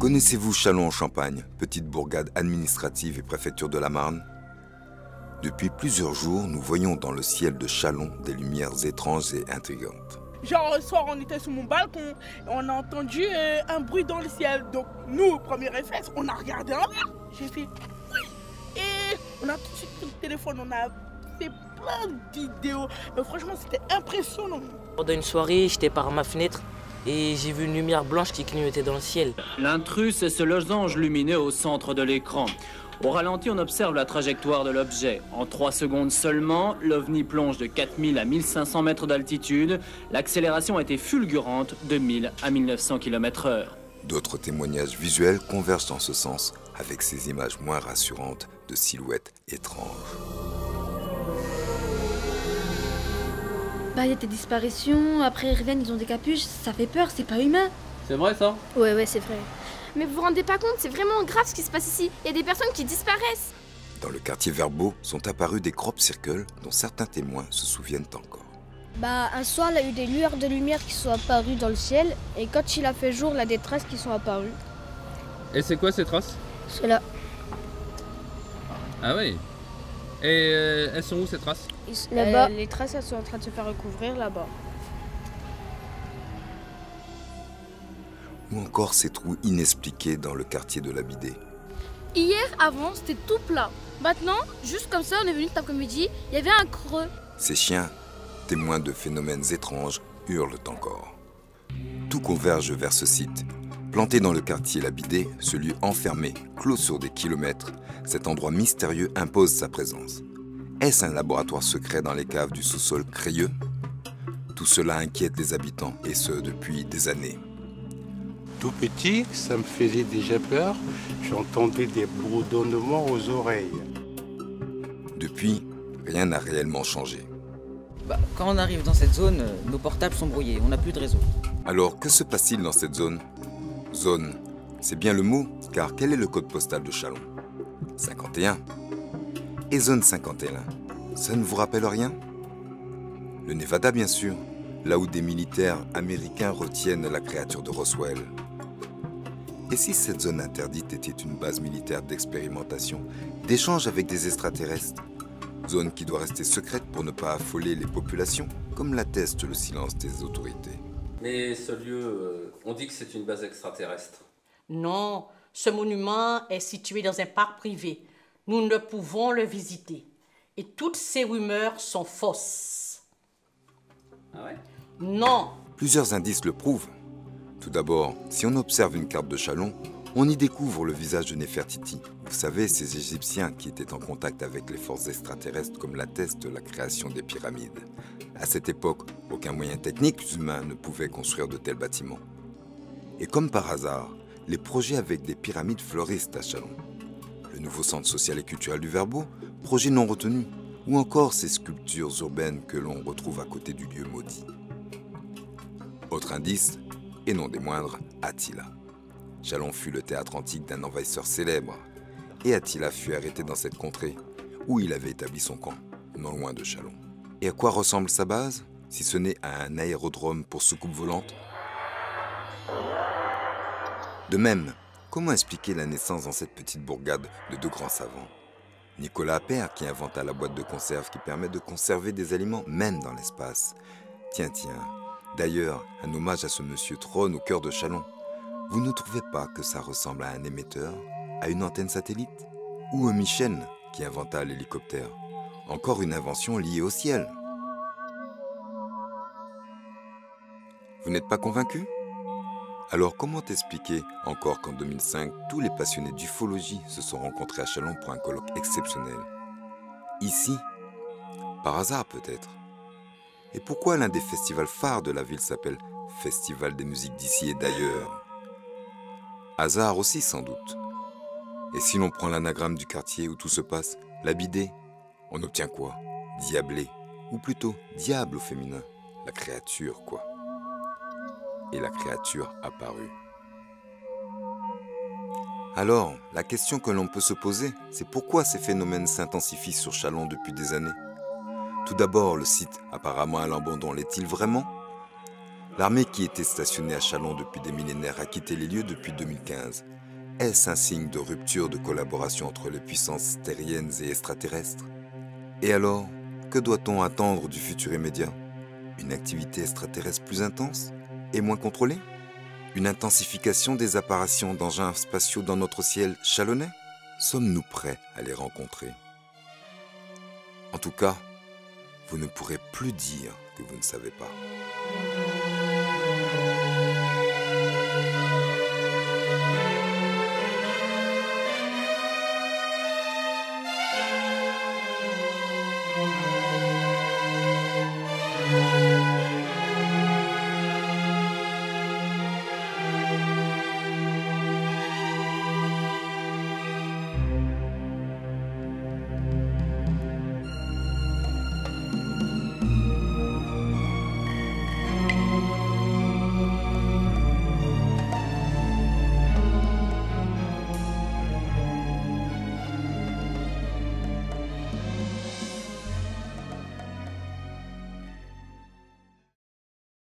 Connaissez-vous Châlons-en-Champagne, petite bourgade administrative et préfecture de la Marne? Depuis plusieurs jours, nous voyons dans le ciel de Châlons des lumières étranges et intrigantes. Genre, le soir, on était sur mon balcon et on a entendu un bruit dans le ciel. Donc, nous, au premier réflexe, on a regardé en l'air. J'ai fait oui. Et on a tout de suite pris le téléphone, on a fait plein de vidéos. Mais franchement, c'était impressionnant. Pendant une soirée, j'étais par ma fenêtre et j'ai vu une lumière blanche qui clignotait dans le ciel. L'intrus, c'est ce losange lumineux au centre de l'écran. Au ralenti, on observe la trajectoire de l'objet. En 3 secondes seulement, l'OVNI plonge de 4000 à 1500 mètres d'altitude. L'accélération a été fulgurante de 1000 à 1900 km/h. D'autres témoignages visuels convergent dans ce sens, avec ces images moins rassurantes de silhouettes étranges. Bah, il y a des disparitions, après ils reviennent, ils ont des capuches, ça fait peur, c'est pas humain. C'est vrai ça? Ouais, c'est vrai. Mais vous vous rendez pas compte, c'est vraiment grave ce qui se passe ici. Il y a des personnes qui disparaissent. Dans le quartier Verbeau sont apparus des crop circles dont certains témoins se souviennent encore. Bah, un soir, il y a eu des lueurs de lumière qui sont apparues dans le ciel. Et quand il a fait jour, il y a des traces qui sont apparues. Et c'est quoi ces traces? Ceux-là. Ah oui. Et elles sont où ces traces? Là-bas. Les traces, elles sont en train de se faire recouvrir là-bas. Ou encore ces trous inexpliqués dans le quartier de la Bidée. Hier, avant, c'était tout plat. Maintenant, juste comme ça, on est venu cet après-midi, il y avait un creux. Ces chiens, témoins de phénomènes étranges, hurlent encore. Tout converge vers ce site. Planté dans le quartier La Bidée, ce lieu enfermé, clos sur des kilomètres, cet endroit mystérieux impose sa présence. Est-ce un laboratoire secret dans les caves du sous-sol crayeux? Tout cela inquiète les habitants, et ce depuis des années. Tout petit, ça me faisait déjà peur. J'entendais des bourdonnements aux oreilles. Depuis, rien n'a réellement changé. Quand on arrive dans cette zone, nos portables sont brouillés, on n'a plus de réseau. Alors, que se passe-t-il dans cette zone? Zone, c'est bien le mot, car quel est le code postal de Châlons? 51. Et zone 51, ça ne vous rappelle rien? Le Nevada, bien sûr, là où des militaires américains retiennent la créature de Roswell. Et si cette zone interdite était une base militaire d'expérimentation, d'échange avec des extraterrestres? Zone qui doit rester secrète pour ne pas affoler les populations, comme l'atteste le silence des autorités. Mais ce lieu, on dit que c'est une base extraterrestre. Non, ce monument est situé dans un parc privé. Nous ne pouvons le visiter. Et toutes ces rumeurs sont fausses. Ah ouais? Non. Plusieurs indices le prouvent. Tout d'abord, si on observe une carte de Châlons, on y découvre le visage de Néfertiti. Vous savez, ces Égyptiens qui étaient en contact avec les forces extraterrestres comme l'atteste la création des pyramides. À cette époque, aucun moyen technique humain ne pouvait construire de tels bâtiments. Et comme par hasard, les projets avec des pyramides fleurissent à Châlons. Le nouveau centre social et culturel du Verbeau, projet non retenu, ou encore ces sculptures urbaines que l'on retrouve à côté du lieu maudit. Autre indice, et non des moindres, Attila. Châlons fut le théâtre antique d'un envahisseur célèbre, et Attila fut arrêté dans cette contrée, où il avait établi son camp, non loin de Châlons. Et à quoi ressemble sa base, si ce n'est à un aérodrome pour soucoupe volante? De même, comment expliquer la naissance dans cette petite bourgade de deux grands savants? Nicolas Appert qui inventa la boîte de conserve qui permet de conserver des aliments même dans l'espace. Tiens, d'ailleurs, un hommage à ce monsieur trône au cœur de Châlons. Vous ne trouvez pas que ça ressemble à un émetteur, à une antenne satellite? Ou Michel qui inventa l'hélicoptère? Encore une invention liée au ciel. Vous n'êtes pas convaincu? Alors comment expliquer encore qu'en 2005, tous les passionnés d'ufologie se sont rencontrés à Châlons pour un colloque exceptionnel? Ici? Par hasard peut-être? Et pourquoi l'un des festivals phares de la ville s'appelle Festival des musiques d'ici et d'ailleurs? Hasard aussi sans doute. Et si l'on prend l'anagramme du quartier où tout se passe, La Bidée, on obtient quoi? Diablé, ou plutôt diable au féminin, la créature quoi. Et la créature apparue. Alors, la question que l'on peut se poser, c'est pourquoi ces phénomènes s'intensifient sur Châlons depuis des années? Tout d'abord, le site, apparemment à l'abandon, l'est-il vraiment? L'armée qui était stationnée à Châlons depuis des millénaires a quitté les lieux depuis 2015. Est-ce un signe de rupture de collaboration entre les puissances terriennes et extraterrestres? Et alors, que doit-on attendre du futur immédiat? Une activité extraterrestre plus intense et moins contrôlée? Une intensification des apparitions d'engins spatiaux dans notre ciel chalonnais? Sommes-nous prêts à les rencontrer? En tout cas, vous ne pourrez plus dire que vous ne savez pas.